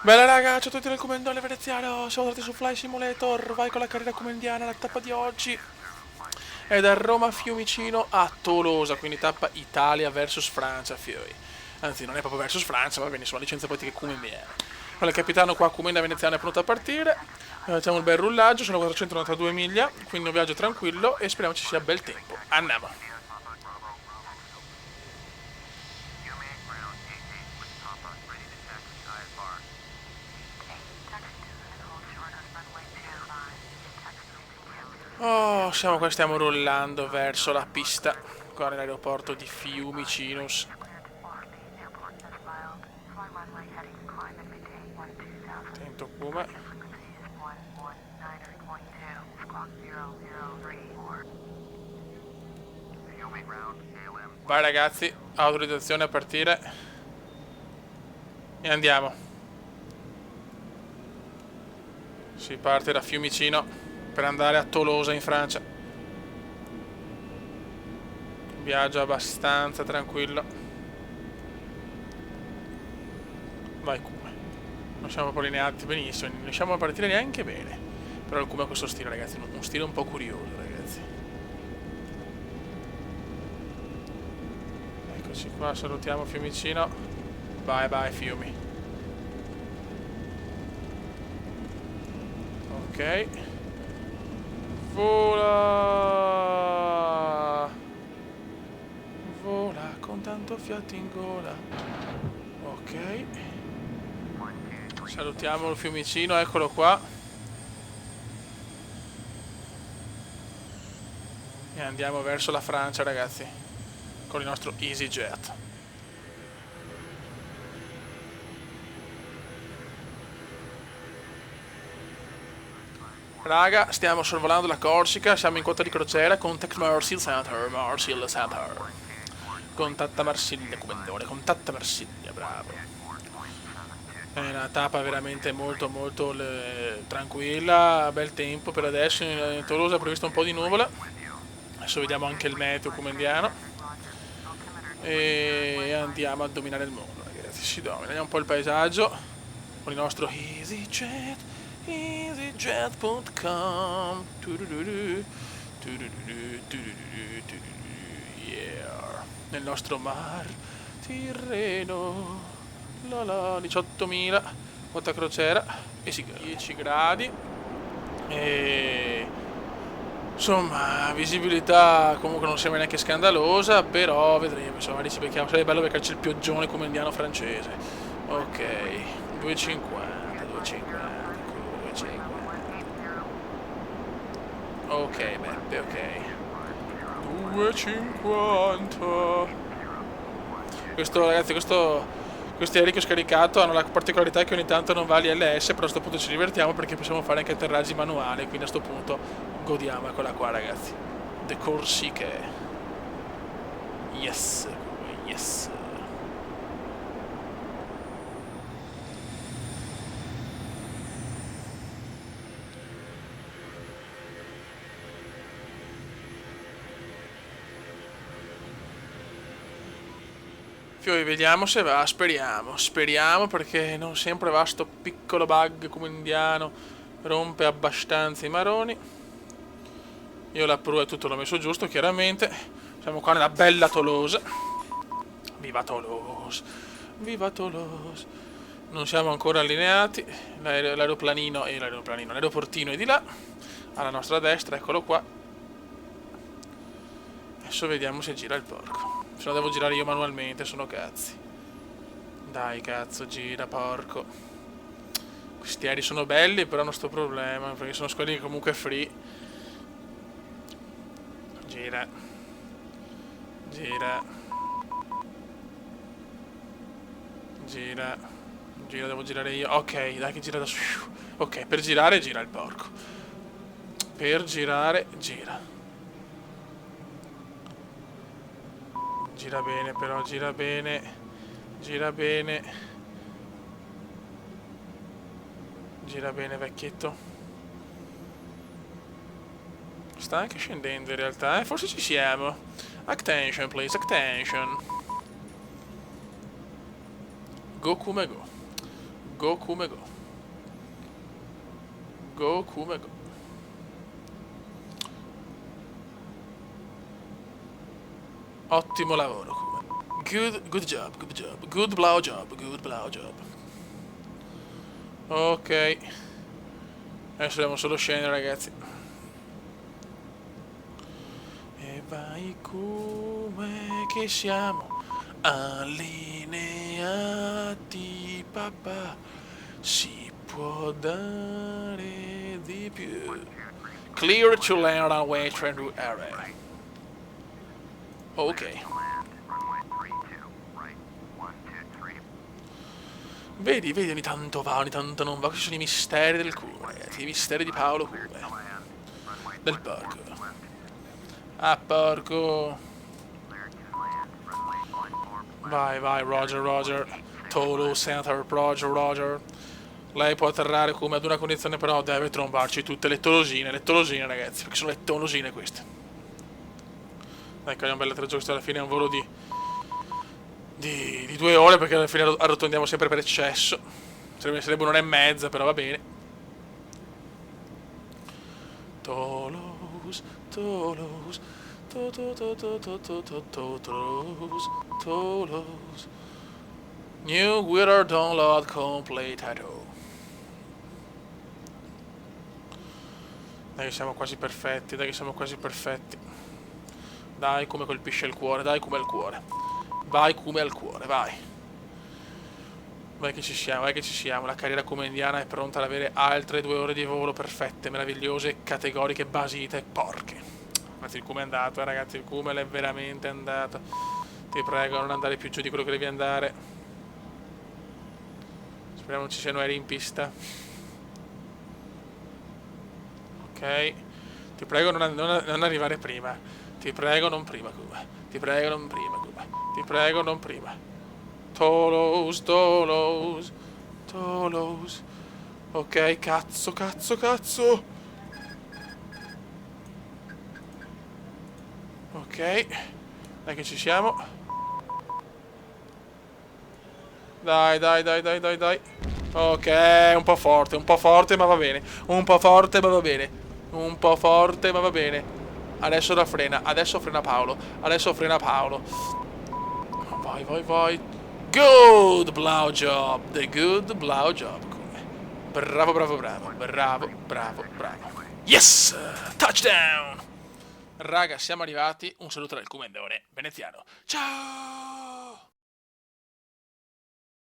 Bella raga, ciao a tutti del Comendone Veneziano, siamo tornati su Fly Simulator, vai con la carriera comendiana, la tappa di oggi è da Roma Fiumicino a Tolosa, quindi tappa Italia vs Francia, fioi. Anzi, non è proprio versus Francia, va bene, sono licenze politiche Cumendiana. Allora, il capitano qua, Comenda Veneziana, è pronto a partire, facciamo un bel rullaggio, sono 492 miglia, quindi un viaggio tranquillo e speriamo ci sia bel tempo. Andiamo! Oh, siamo qua, stiamo rullando verso la pista, qua nell'aeroporto di Fiumicinus. Attento come. Vai ragazzi, autorizzazione a partire. E andiamo. Si parte da Fiumicino per andare a Tolosa in Francia. Viaggio abbastanza tranquillo. Vai Cume. Non siamo proprio allineati benissimo, non riusciamo a partire neanche bene. Però il Cume ha questo stile ragazzi, un stile un po' curioso ragazzi. Eccoci qua, salutiamo Fiumicino. Bye bye Fiumi. Ok. Vola. Vola con tanto fiato in gola. Ok. Salutiamo il Fiumicino, eccolo qua. E andiamo verso la Francia ragazzi. Con il nostro EasyJet. Raga, stiamo sorvolando la Corsica, siamo in quota di crociera, contact Marsil Center, Marsil Center. Contatta Marsiglia, Comendone, contatta Marsiglia, bravo. È una tappa veramente molto tranquilla, bel tempo per adesso, in Tolosa è previsto un po' di nuvola. Adesso vediamo anche il meteo comendiano. E andiamo a dominare il mondo, ragazzi, si domina, vediamo un po' il paesaggio con il nostro EasyJet. EasyJet.com. Yeah. Nel nostro mar Tirreno. 18.000 quota crociera e si 10 gradi e insomma visibilità comunque non sembra neanche scandalosa, però vedremo, insomma ci becchiamo, sarebbe bello beccarci il pioggione come indiano francese. Ok, 250 ok Beppe, ok, 250. Questo ragazzi, questi aerei che ho scaricato hanno la particolarità che ogni tanto non va l'ILS, però a questo punto ci divertiamo perché possiamo fare anche atterraggi manuali, quindi a questo punto godiamo, eccola qua ragazzi. The Corsica. Yes, yes. Fioi, vediamo se va, speriamo perché non sempre va sto piccolo bug come indiano, rompe abbastanza i maroni. Io la prua e tutto l'ho messo giusto, chiaramente. Siamo qua nella bella Tolosa. Viva Tolosa, viva Tolosa. Non siamo ancora allineati, l'aeroportino è di là, alla nostra destra, eccolo qua. Adesso vediamo se gira il porco. Se no devo girare io manualmente, sono cazzi. Dai cazzo, gira porco. Questi aerei sono belli, però non sto problema, perché sono quelli comunque free. Gira. Gira. Gira. Gira, devo girare io. Ok, dai che gira da su. Ok, per girare gira il porco. Per girare, gira. Gira bene però, gira bene. Gira bene. Gira bene vecchietto. Sta anche scendendo in realtà, forse ci siamo. Attention please, attention. Go come go. Go come go. Go come go. Ottimo lavoro, Kume. Good job, good job. Good blow job, good blow job. Ok. Adesso dobbiamo solo scendere, ragazzi. E vai come che siamo allineati, papà. Si può dare di più. Clear to land on way trend area. Ok. Vedi, ogni tanto va, ogni tanto non va. Questi sono i misteri del Kume, ragazzi. I misteri di Paolo Kume. Del porco. Ah, porco. Vai, Roger. Tolo, Senator, Roger. Lei può atterrare come ad una condizione, però deve trombarci tutte le tolosine, ragazzi, perché sono le tolosine queste. Dai, che è un bel atterraggio, questo alla fine è un volo di 2 ore, perché alla fine arrotondiamo sempre per eccesso. Sarebbe un'ora e mezza, però va bene. Tolos. New Wither download complete title. Dai che siamo quasi perfetti, Dai come colpisce il cuore, vai come al cuore, vai. Vai che ci siamo, la carriera come indiana è pronta ad avere altre 2 ore di volo perfette, meravigliose, categoriche, basite, porche. Ragazzi, il Kume è andato, ragazzi, il Kume è veramente andato. Ti prego, non andare più giù di quello che devi andare. Speriamo non ci siano aerei in pista. Ok. Ti prego non arrivare prima. Ti prego non prima, Kume. Ti prego non prima. Tolos. Ok, cazzo. Ok. Dai che ci siamo. Dai. Ok, un po' forte, ma va bene. Adesso frena Paolo. Vai. Good blow job. The good blow job. Bravo. Yes! Touchdown! Raga, siamo arrivati. Un saluto dal Commendone veneziano. Ciao!